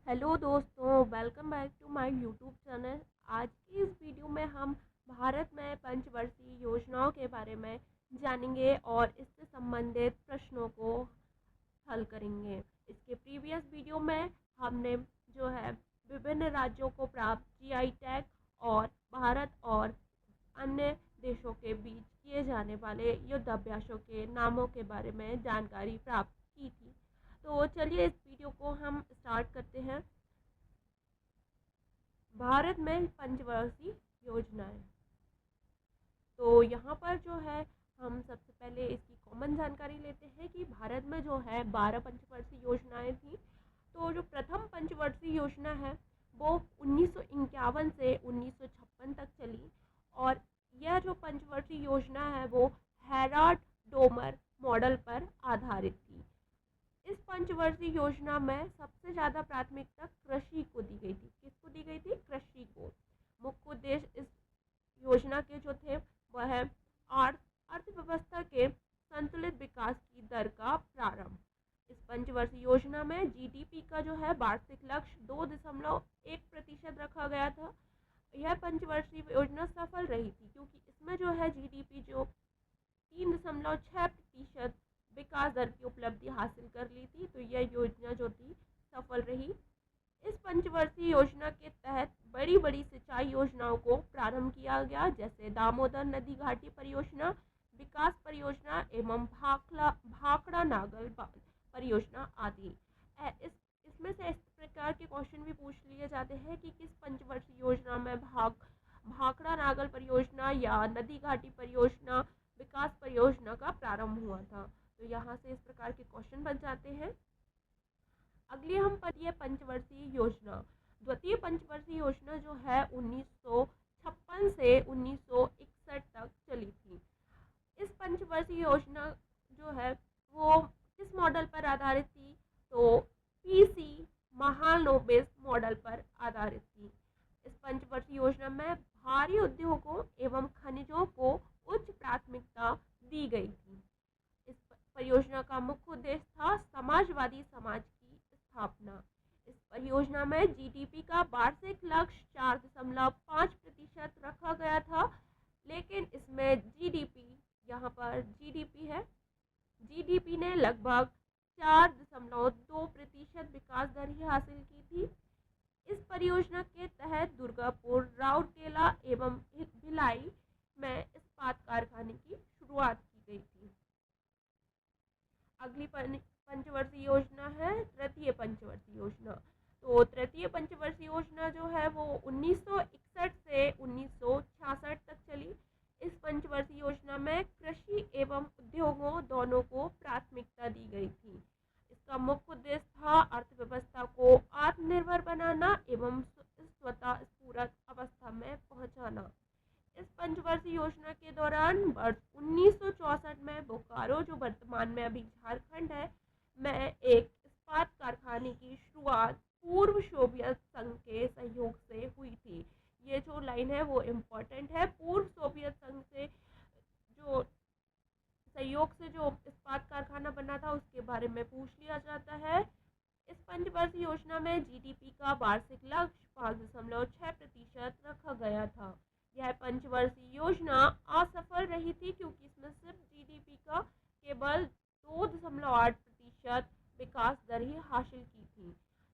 Hello दोस्तों, welcome back to my YouTube channel. आज की इस वीडियो में हम भारत में पंचवर्षीय योजनाओं के बारे में जानेंगे और इससे संबंधित प्रश्नों को हल करेंगे। इसके प्रीवियस वीडियो में हमने जो है विभिन्न राज्यों को प्राप्त जीआई टैग और भारत और अन्य देशों के बीच किए जाने वाले युद्धाभ्यासों के नामों के बारे में जानकारी प्राप्त की थी। तो चलिए इस वीडियो को हम स्टार्ट करते हैं। भारत में पंचवर्षीय योजनाएं। तो यहाँ पर जो है हम सबसे पहले इसकी कॉमन जानकारी लेते हैं कि भारत में जो है 12 पंचवर्षीय योजनाएं थी। तो जो प्रथम पंचवर्षीय योजना है वो 1951 से 1956 तक चली और यह जो पंचवर्षीय योजना है वो हेराल्ड डोमर मॉडल पर आधारित थी। इस पंचवर्षीय योजना में सबसे ज़्यादा प्राथमिकता कृषि को दी गई थी। किसको दी गई थी? कृषि को। मुख्य उद्देश्य इस योजना के जो थे वह अर्थव्यवस्था के संतुलित विकास की दर का प्रारंभ। इस पंचवर्षीय योजना में जीडीपी का जो है वार्षिक लक्ष्य 2.1% रखा गया था। यह पंचवर्षीय योजना सफल रही थी क्योंकि इसमें जो है जीडीपी जो 3.6% विकास दर की उपलब्धि हासिल कर ली थी। तो यह योजना जो थी सफल रही। इस पंचवर्षीय योजना के तहत बड़ी बड़ी सिंचाई योजनाओं को प्रारंभ किया गया, जैसे दामोदर नदी घाटी परियोजना, विकास परियोजना एवं भाखड़ा नागल परियोजना आदि। इसमें से इस प्रकार के क्वेश्चन भी पूछ लिए जाते हैं कि किस पंचवर्षीय योजना में भाखड़ा नागल परियोजना या नदी घाटी परियोजना विकास परियोजना का प्रारंभ हुआ था। तो यहाँ से इस प्रकार के क्वेश्चन बन जाते हैं। अगली हम पढ़िए पंचवर्षीय योजना। द्वितीय पंचवर्षीय योजना जो है 1956 से 1961 तक चली थी। इस पंचवर्षीय योजना जो है वो किस मॉडल पर आधारित थी? तो पीसी महालनोबिस मॉडल पर आधारित थी। इस पंचवर्षीय योजना में भारी उद्योगों एवं खनिजों को उच्च प्राथमिकता दी गई थी। इस परियोजना का मुख्य उद्देश्य था समाजवादी समाज की स्थापना। इस परियोजना में जीडीपी का वार्षिक लक्ष्य 4.5% रखा गया था, लेकिन इसमें जीडीपी, यहाँ पर जीडीपी है, जीडीपी ने लगभग 4.2% विकास दर ही हासिल की थी। इस परियोजना के तहत दुर्गापुर, राउरकेला एवं भिलाई में इस्पात कारखाने की शुरुआत की गई थी। अगली पंचवर्षीय योजना है तृतीय पंचवर्षीय योजना। तो तृतीय पंचवर्षीय योजना जो है वो 1961 से 1966 तक चली। इस पंचवर्षीय योजना में कृषि एवं उद्योगों दोनों को प्राथमिकता दी गई थी। इसका मुख्य उद्देश्य था अर्थव्यवस्था को आत्मनिर्भर बनाना एवं स्वतः स्फूर्त अवस्था में पहुंचाना। इस पंचवर्षीय योजना के दौरान वर्ष 1964 में बोकारो, जो वर्तमान में अभी झारखंड है, में एक इस्पात कारखाने की शुरुआत पूर्व सोवियत संघ के सहयोग से हुई थी। ये जो लाइन है वो इम्पोर्टेंट है। पूर्व सोवियत संघ से जो सहयोग से जो इस्पात कारखाना बना था उसके बारे में पूछ लिया जाता है। इस पंचवर्षीय योजना में जीडीपी का वार्षिक लक्ष्य 5.6% रखा गया था। यह पंचवर्षीय योजना असफल रही थी क्योंकि इसमें सिर्फ जीडीपी का केवल 2.8% विकास दर ही हासिल की थी।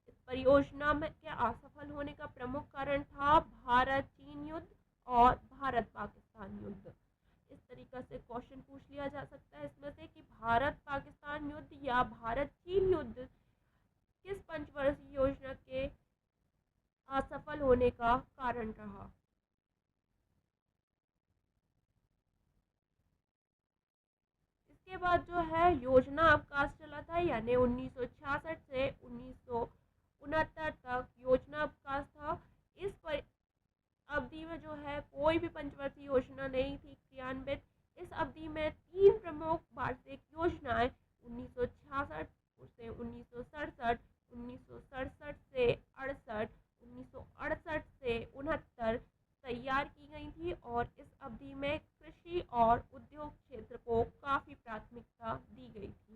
इस परियोजना में के असफल होने का प्रमुख कारण था भारत चीन युद्ध और भारत पाकिस्तान युद्ध। इस तरीके से क्वेश्चन पूछ लिया जा सकता है इसमें से कि भारत पाकिस्तान युद्ध या भारत चीन युद्ध किस पंचवर्षीय योजना के असफल होने का कारण रहा। इसके बाद जो है योजना अवकाश चला था, यानी 1966 से 1969 तक योजना अवकाश था। इस पर अवधि में जो है कोई भी पंचवर्षीय योजना नहीं थी क्रियान्वित। इस अवधि में 3 प्रमुख वार्षिक योजनाएं 1966 से 1967, 1967 से 68, 1968 से 69 तैयार की गई थी और इस अवधि में कृषि और उद्योग क्षेत्र को काफ़ी प्राथमिकता दी गई थी।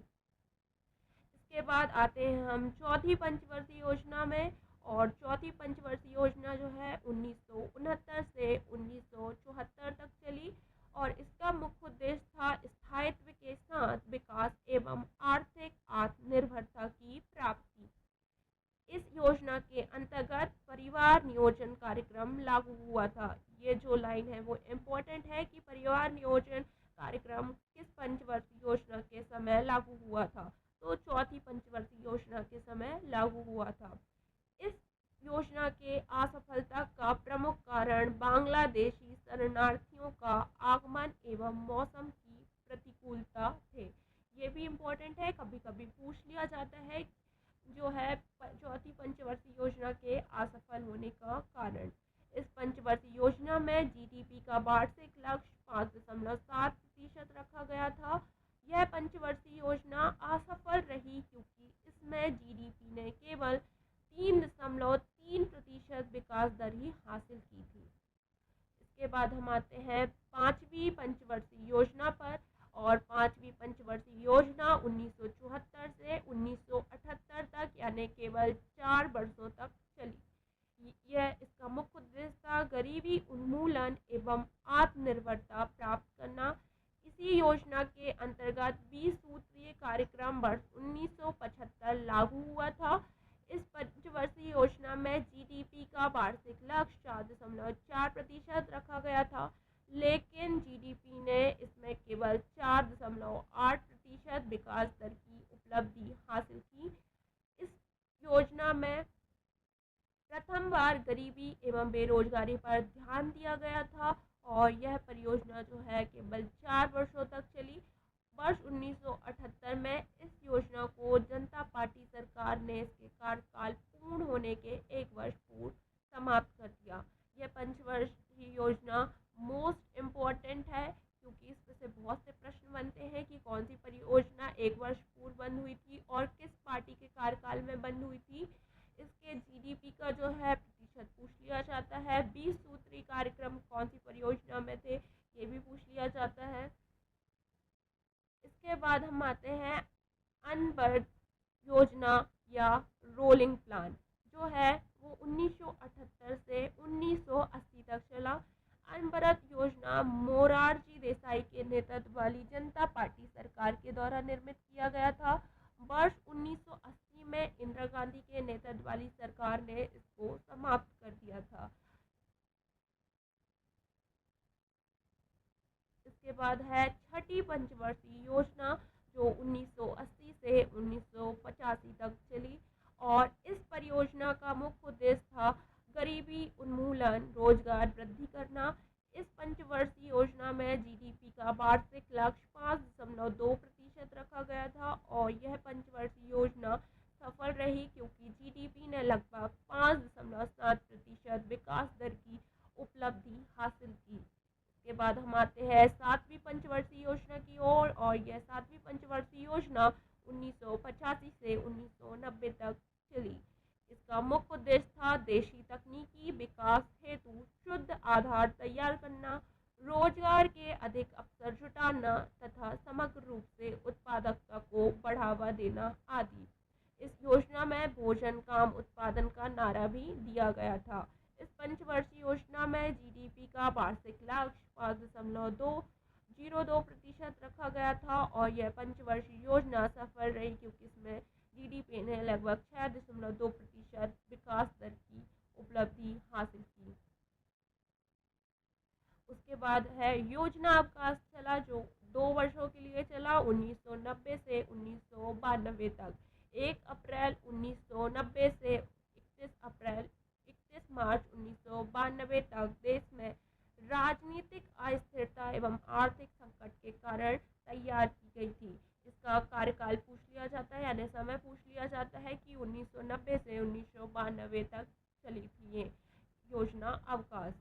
इसके बाद आते हैं हम चौथी पंचवर्षीय पंचवर्षीय योजना में, और चौथी पंचवर्षीय योजना जो है 1969 से 1974 तक चली, और इसका मुख्य उद्देश्य था स्थायित्व के साथ विकास एवं आर्थिक आत्मनिर्भरता की प्राप्ति। इस योजना के अंतर्गत परिवार नियोजन कार्यक्रम लागू हुआ था। ये जो लाइन है वो इम्पोर्टेंट है कि परिवार नियोजन कार्यक्रम किस पंचवर्षीय योजना के समय लागू हुआ था, तो चौथी पंचवर्षीय योजना के समय लागू हुआ था। इस योजना के असफलता का प्रमुख कारण बांग्लादेशी शरणार्थियों का आगमन एवं मौसम की प्रतिकूलता थे। ये भी इम्पोर्टेंट है, कभी कभी पूछ लिया जाता है जो है चौथी पंचवर्षीय योजना के असफल होने का कारण। इस पंचवर्षीय योजना में जीडीपी का वार्षिक लक्ष्य 5.7% रखा गया था। यह पंचवर्षीय योजना असफल रही क्योंकि इसमें जीडीपी ने केवल 3.3% विकास दर ही हासिल की थी। इसके बाद हम आते हैं पांचवी पंचवर्षीय योजना पर, और पांचवी पंचवर्षीय योजना 1974 से 1978 तक यानी केवल 4 वर्षों तक चली। यह इसका मुख्य उद्देश्य था गरीबी उन्मूलन एवं आत्मनिर्भरता प्राप्त करना। इसी योजना के अंतर्गत 20 सूत्रीय कार्यक्रम वर्ष 1975 लागू हुआ था। इस पंचवर्षीय योजना में जीडीपी का वार्षिक लक्ष्य 4.4% रखा गया था, लेकिन जीडीपी ने इसमें केवल 4.8% विकास दर की उपलब्धि हासिल की। इस योजना में प्रथम बार गरीबी एवं बेरोजगारी पर ध्यान दिया गया था, और यह परियोजना जो है केवल 4 वर्षों तक चली। वर्ष 1978 में इस योजना को जनता पार्टी सरकार ने इसके कार्यकाल पूर्ण होने के 1 वर्ष पूर्व समाप्त कर दिया। यह पंचवर्षीय योजना मोस्ट इम्पॉर्टेंट है क्योंकि इसमें से बहुत से प्रश्न बनते हैं कि कौन सी परियोजना 1 वर्ष पूर्व बंद हुई थी और किस पार्टी के कार्यकाल में बंद हुई थी। इसके जीडीपी का जो है प्रतिशत पूछ लिया जाता है। 20 सूत्री कार्यक्रम कौन सी परियोजना में थे ये भी पूछ लिया जाता है। इसके बाद हम आते हैं अनबर्ड योजना या रोलिंग प्लान, जो है वो 1978 से 1980 तक चला। अनवरत योजना मोरारजी देसाई के नेतृत्व वाली जनता पार्टी सरकार के द्वारा निर्मित किया गया था। वर्ष 1980 में इंदिरा गांधी के नेतृत्व वाली सरकार ने इसको समाप्त कर दिया था। इसके बाद है छठी पंचवर्षीय योजना जो 1980 से 1985 तक चली, और इस परियोजना का मुख्य उद्देश्य था गरीबी उन्मूलन, रोजगार वृद्धि करना। इस पंचवर्षीय योजना में जीडीपी का वार्षिक लक्ष्य 5.2% रखा गया था, और यह पंचवर्षीय योजना सफल रही क्योंकि जीडीपी ने लगभग 5.7% विकास दर की उपलब्धि हासिल की। के बाद हम आते हैं सातवीं पंचवर्षीय योजना की ओर, और यह सातवीं पंचवर्षीय योजना 1985 से 1990 तक चली। इसका मुख्य उद्देश्य था देशी तकनीकी विकास हेतु शुद्ध आधार तैयार करना, रोजगार के अधिक अवसर जुटाना तथा समग्र रूप से उत्पादकता को बढ़ावा देना आदि। इस योजना में भोजन काम उत्पादन का नारा भी दिया गया था। इस पंचवर्षीय योजना में जीडीपी का वार्षिक लक्ष्य 5.02% रखा गया था, और यह पंचवर्षीय योजना सफल रही क्योंकि इसमें जीडीपी ने लगभग 6.2% विकास दर की उपलब्धि हासिल की। उसके बाद है योजना अवकाश चला जो 2 वर्षों के लिए चला, 1990 से 1992 तक। 1 अप्रैल 1990 से 31 मार्च 1992 तक देश में राजनीतिक अस्थिरता एवं आर्थिक संकट के कारण तैयार की गई थी। इसका कार्यकाल पूछ लिया जाता है यानी समय पूछ लिया जाता है कि 1990 से 1992 तक चली थी ये योजना अवकाश।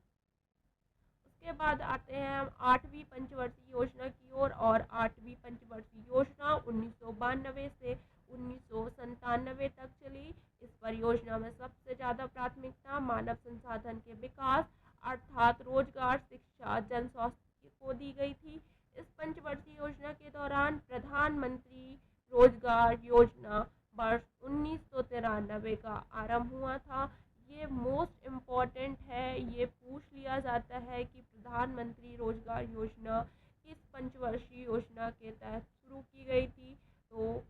उसके बाद आते हैं हम 8वीं पंचवर्षीय योजना की ओर, और 8वीं पंचवर्षीय योजना 1992 से 1997 तक चली। इस परियोजना में सबसे ज़्यादा प्राथमिकता मानव संसाधन के विकास अर्थात रोजगार, शिक्षा, जन स्वास्थ्य को दी गई थी। इस पंचवर्षीय योजना के दौरान प्रधानमंत्री रोजगार योजना वर्ष 1993 का आरंभ हुआ था। ये मोस्ट इम्पॉर्टेंट है, ये पूछ लिया जाता है कि प्रधानमंत्री रोजगार योजना किस पंचवर्षीय योजना के तहत शुरू की गई थी। तो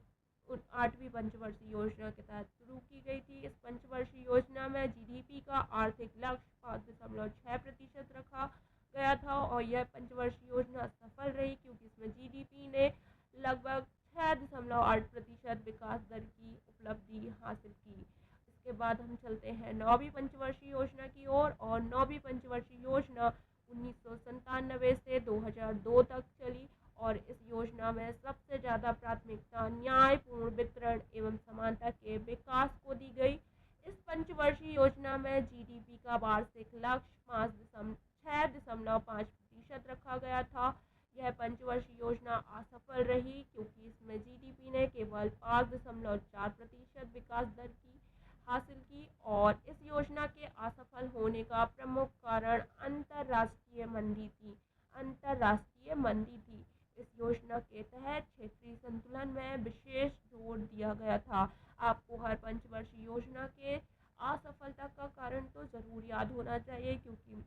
8वीं पंचवर्षीय योजना के तहत शुरू की गई थी। इस पंचवर्षीय योजना में जीडीपी का आर्थिक लक्ष्य 5.6% रखा गया था और यह पंचवर्षीय योजना सफल रही क्योंकि इसमें जीडीपी ने लगभग 6.8% विकास दर की उपलब्धि हासिल की। इसके बाद हम चलते हैं 9वीं पंचवर्षीय योजना की ओर और 9वीं पंचवर्षीय योजना 1997 से 2002 तक चली और इस योजना में सबसे ज़्यादा प्राथमिकता न्यायपूर्ण वितरण एवं समानता के विकास को दी गई। इस पंचवर्षीय योजना में जीडीपी का वार्षिक लक्ष्य 6.5% रखा गया था। यह पंचवर्षीय योजना असफल रही क्योंकि इसमें जीडीपी ने केवल 5.4% विकास दर की हासिल की और इस योजना के असफल होने का प्रमुख कारण अंतर्राष्ट्रीय मंदी थी। इस योजना के तहत क्षेत्रीय संतुलन में विशेष जोर दिया गया था। आपको हर पंचवर्षीय योजना के असफलता का कारण तो जरूर याद होना चाहिए क्योंकि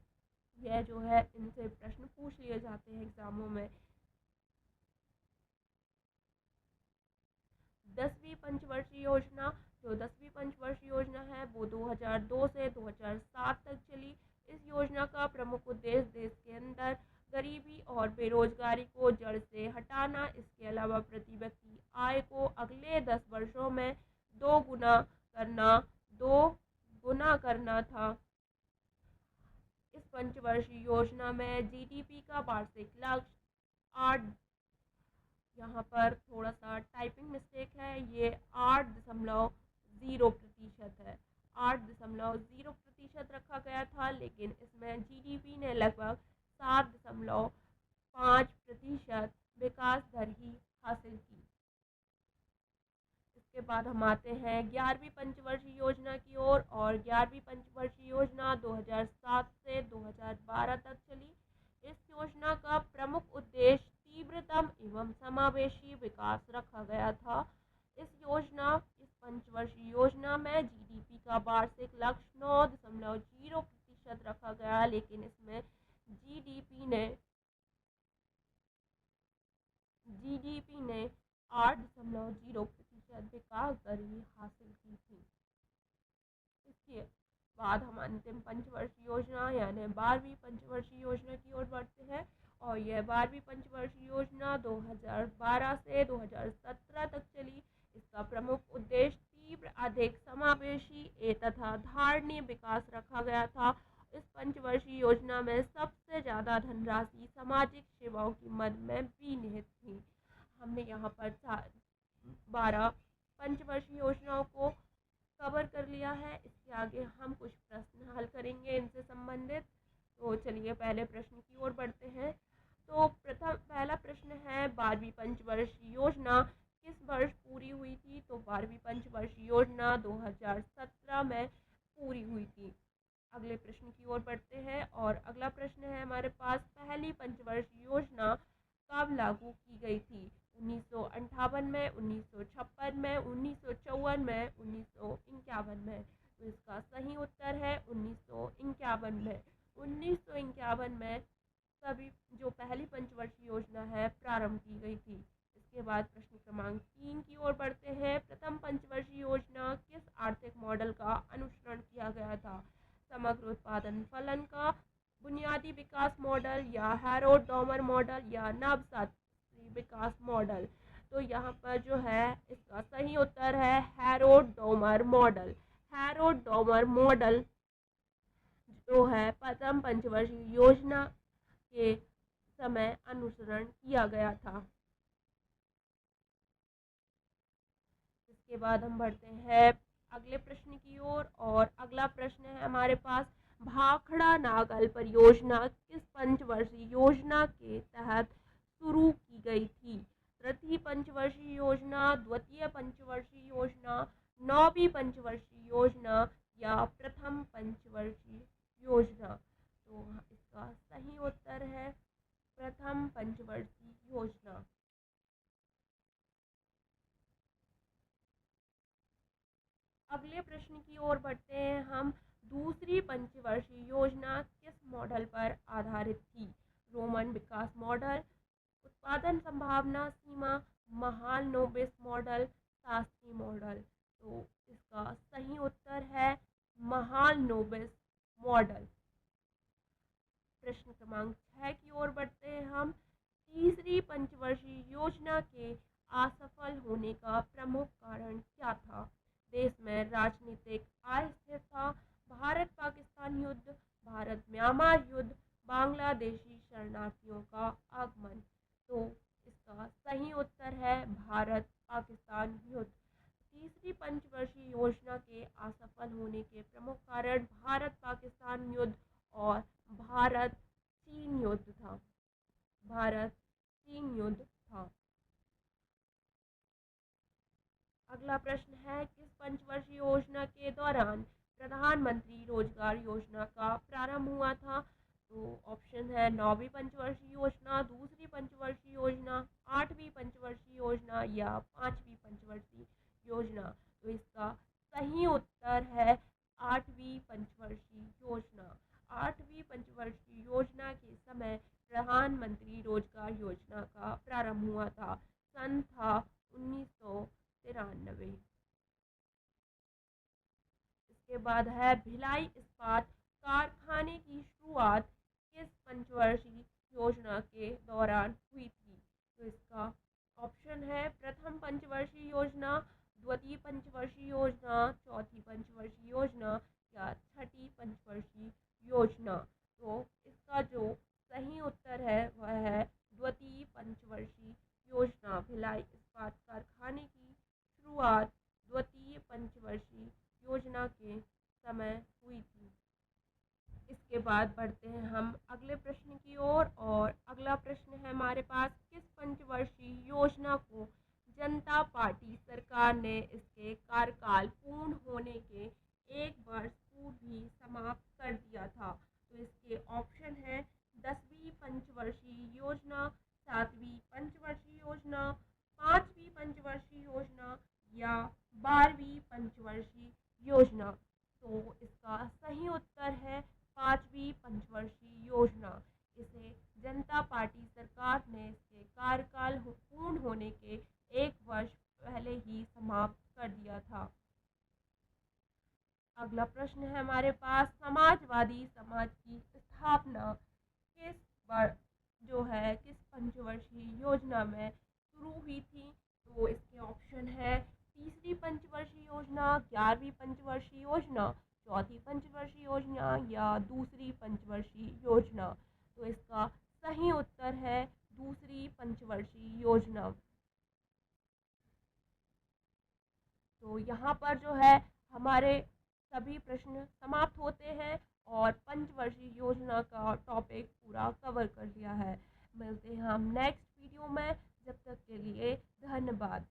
यह जो है इनसे प्रश्न पूछ लिए जाते हैं एग्जामों में। 10वीं पंचवर्षीय योजना, जो 10वीं पंचवर्षीय योजना है वो 2002 से 2007 तक चली। इस योजना का प्रमुख उद्देश्य देश के अंदर गरीबी और बेरोजगारी को जड़ से हटाना, इसके अलावा प्रति व्यक्ति आय को अगले 10 वर्षों में दो गुना करना था। इस पंचवर्षीय योजना में जीडीपी का वार्षिक लक्ष्य 8, यहाँ पर थोड़ा सा टाइपिंग मिस्टेक है, ये 8.0% है, 8.0% रखा गया था, लेकिन इसमें जीडीपी ने लगभग 7.5% विकास दर ही हासिल की। इसके बाद हम आते हैं 11वीं पंचवर्षीय योजना की ओर और 11वीं पंचवर्षीय योजना 2007 से 2012 तक चली। इस योजना का प्रमुख उद्देश्य तीव्रतम एवं समावेशी विकास रखा गया था। इस पंचवर्षीय योजना में जीडीपी का वार्षिक लक्ष्य 9.0% रखा गया, लेकिन इसमें जीडीपी ने 8.0% विकास दर ही हासिल की थी। इसके बाद हम अंतिम पंचवर्षीय योजना यानी 12वीं पंचवर्षीय योजना की ओर बढ़ते हैं और यह 12वीं पंचवर्षीय योजना 2012 से 2017 तक चली। इसका प्रमुख उद्देश्य तीव्र, अधिक समावेशी तथा धारणीय विकास रखा गया था। इस पंचवर्षीय योजना में सबसे ज़्यादा धनराशि सामाजिक सेवाओं की मद में भी निहित थी। हमने यहाँ पर 12 पंचवर्षीय योजनाओं को कवर कर लिया है। इसके आगे हम कुछ प्रश्न हल करेंगे इनसे संबंधित। तो चलिए पहले प्रश्न की ओर बढ़ते हैं। तो पहला प्रश्न है 12वीं पंचवर्षीय योजना किस वर्ष पूरी हुई थी? तो 12वीं पंचवर्षीय योजना 2017 में पूरी हुई थी। अगले प्रश्न की ओर बढ़ते हैं और अगला प्रश्न है हमारे पास, पहली पंचवर्षीय योजना कब लागू की गई थी? 1958 में, 1956 में, 1954 में, 1951 में। तो इसका सही उत्तर है 1951 में। 1951 में सभी जो पहली पंचवर्षीय योजना है प्रारंभ की गई थी। इसके बाद प्रश्न क्रमांक 3 की ओर बढ़ते हैं। प्रथम पंचवर्षीय योजना किस आर्थिक मॉडल का अनुसरण किया गया था? समग्र उत्पादन फलन का, बुनियादी विकास मॉडल या हैरोड-डॉमर मॉडल या नवशास्त्रीय विकास मॉडल? तो यहाँ पर जो है इसका सही उत्तर है हैरोड-डॉमर मॉडल। हैरोड-डॉमर मॉडल जो है प्रथम पंचवर्षीय योजना के समय अनुसरण किया गया था। इसके बाद हम बढ़ते हैं अगले प्रश्न की ओर और अगला प्रश्न है हमारे पास, भाखड़ा नागल परियोजना किस पंचवर्षीय योजना के तहत शुरू की गई थी? तृतीय पंचवर्षीय योजना, द्वितीय पंचवर्षीय योजना, 9वीं पंचवर्षीय योजना या प्रथम पंचवर्षीय योजना? तो इसका सही उत्तर है प्रथम पंचवर्षीय योजना। प्रश्न की ओर बढ़ते हैं हम। दूसरी पंचवर्षीय योजना किस मॉडल पर आधारित थी? रोमन विकास मॉडल, उत्पादन संभावना सीमा, महालनोबिस मॉडल, शास्त्री मॉडल। तो इसका सही उत्तर है महालनोबिस मॉडल। प्रश्न क्रमांक 6 की ओर बढ़ते हैं हम। तीसरी पंचवर्षीय योजना के असफल होने का प्रमुख कारण क्या था? देश में राजनीतिक अस्थिरता, भारत पाकिस्तान युद्ध, भारत म्यांमार युद्ध, बांग्लादेशी शरणार्थियों का आगमन। तो इसका सही उत्तर है भारत पाकिस्तान युद्ध। तीसरी पंचवर्षीय योजना के असफल होने के प्रमुख कारण भारत पाकिस्तान युद्ध और भारत चीन युद्ध था। भारत चीन युद्ध था। अगला प्रश्न है, किस पंचवर्षीय योजना के दौरान प्रधानमंत्री रोजगार योजना का प्रारंभ हुआ था? तो ऑप्शन है 9वीं पंचवर्षीय योजना, दूसरी पंचवर्षीय योजना, 8वीं पंचवर्षीय योजना या 5वीं पंचवर्षीय योजना। तो इसका सही उत्तर है 8वीं पंचवर्षीय योजना। 8वीं पंचवर्षीय योजना के समय प्रधानमंत्री रोजगार योजना का प्रारंभ हुआ था। सन था 1993। इसके बाद है, भिलाई इस्पात कारखाने की शुरुआत किस पंचवर्षीय योजना के दौरान हुई थी? तो इसका ऑप्शन है प्रथम पंचवर्षीय योजना, द्वितीय पंचवर्षीय योजना, चौथी पंचवर्षीय योजना या छठी पंचवर्षीय योजना। तो इसका जो सही उत्तर है वह है द्वितीय पंचवर्षीय योजना। भिलाई इस्पात कारखाने की शुरुआत द्वितीय पंचवर्षीय योजना के समय हुई थी। इसके बाद बढ़ते हैं हम अगले प्रश्न की ओर और अगला प्रश्न है हमारे पास, किस पंचवर्षीय योजना को जनता पार्टी सरकार ने इसके कार्यकाल पूर्ण होने के 1 वर्ष पूर्व ही समाप्त कर दिया था? तो इसके ऑप्शन है 10वीं पंचवर्षीय योजना, 7वीं पंचवर्षीय योजना, 5वीं पंचवर्षीय योजना या 12वीं पंचवर्षीय योजना। तो इसका सही उत्तर है 5वीं पंचवर्षीय योजना। इसे जनता पार्टी सरकार ने इसके कार्यकाल पूर्ण होने के 1 वर्ष पहले ही समाप्त कर दिया था। अगला प्रश्न है हमारे पास, समाजवादी समाज की स्थापना किस किस पंचवर्षीय योजना में शुरू हुई थी? तो इसके ऑप्शन है तीसरी पंचवर्षीय योजना, 11वीं पंचवर्षीय योजना, चौथी पंचवर्षीय योजना या दूसरी पंचवर्षीय योजना। तो इसका सही उत्तर है दूसरी पंचवर्षीय योजना। तो यहाँ पर जो है हमारे सभी प्रश्न समाप्त होते हैं और पंचवर्षीय योजना का टॉपिक पूरा कवर कर लिया है। मिलते हैं हम नेक्स्ट वीडियो में, जब तक के लिए धन्यवाद।